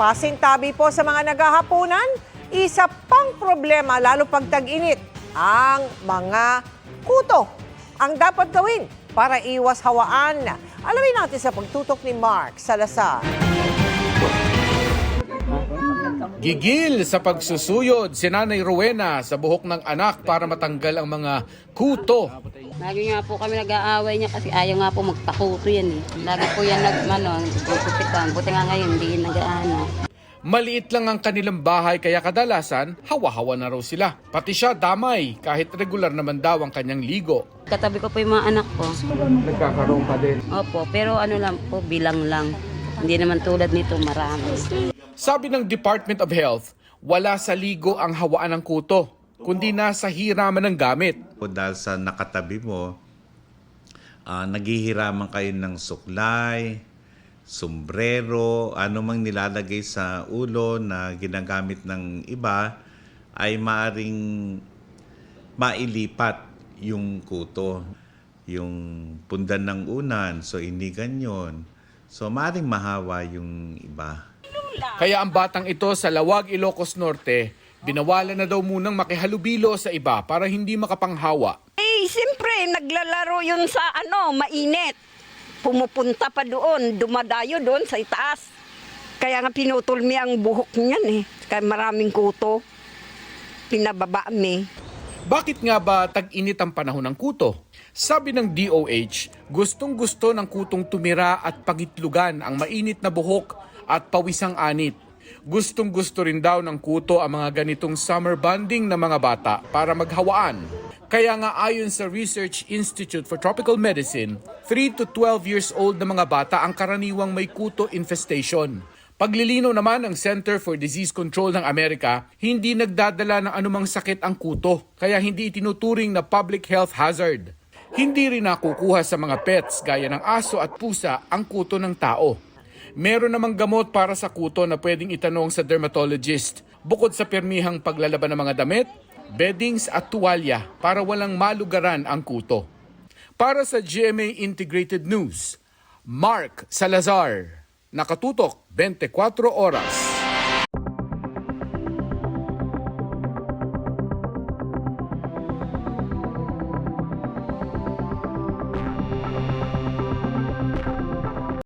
Pasintabi po sa mga naghahaponan, isa pang problema lalo pag tag-init, ang mga kuto. Ang dapat gawin para iwas hawaan. Alamin natin sa pagtutok ni Mark Salazar. Gigil sa pagsusuyod si Nanay Rowena sa buhok ng anak para matanggal ang mga kuto. Lagi nga po kami nag-aaway niya kasi ayaw nga po magpakuto yan eh. Lagi po yan nagkukupitan. Buti nga ngayon, hindi nag-aano. Maliit lang ang kanilang bahay kaya kadalasan hawa-hawa na raw sila. Pati siya damay kahit regular naman daw ang kanyang ligo. Katabi ko po yung mga anak ko. Nagkakaroon ka din. Opo, pero ano lang po, bilang lang. Hindi naman tulad nito, marami. Sabi ng Department of Health, wala sa ligo ang hawaan ng kuto, kundi nasa hiraman ng gamit. Dahil sa nakatabi mo, naghihiraman kayo ng suklay, sombrero, ano mang nilalagay sa ulo na ginagamit ng iba ay maaring mailipat yung kuto. Yung pundan ng unan, so inigan yun. So maaring mahawa yung iba. Kaya ang batang ito sa Lawag, Ilocos Norte, binawalan na daw munang makihalubilo sa iba para hindi makapanghawa. Siyempre, naglalaro yun sa mainit. Pumupunta pa doon, dumadayo doon sa itaas. Kaya nga pinutol mi ang buhok niyan eh. Kaya maraming kuto. Pinababa mi. Bakit nga ba tag-init ang panahon ng kuto? Sabi ng DOH, gustong-gusto ng kutong tumira at pagitlugan ang mainit na buhok at pawisang anit. Gustong-gusto rin daw ng kuto ang mga ganitong summer bonding na mga bata para maghawaan. Kaya nga ayon sa Research Institute for Tropical Medicine, 3 to 12 years old na mga bata ang karaniwang may kuto infestation. Paglilinaw naman ng Center for Disease Control ng Amerika, hindi nagdadala ng anumang sakit ang kuto, kaya hindi itinuturing na public health hazard. Hindi rin nakukuha sa mga pets gaya ng aso at pusa ang kuto ng tao. Meron namang gamot para sa kuto na pwedeng itanong sa dermatologist, bukod sa pirmihang paglalaban ng mga damit, beddings at tuwalya para walang malugaran ang kuto. Para sa GMA Integrated News, Mark Salazar, nakatutok 24 oras.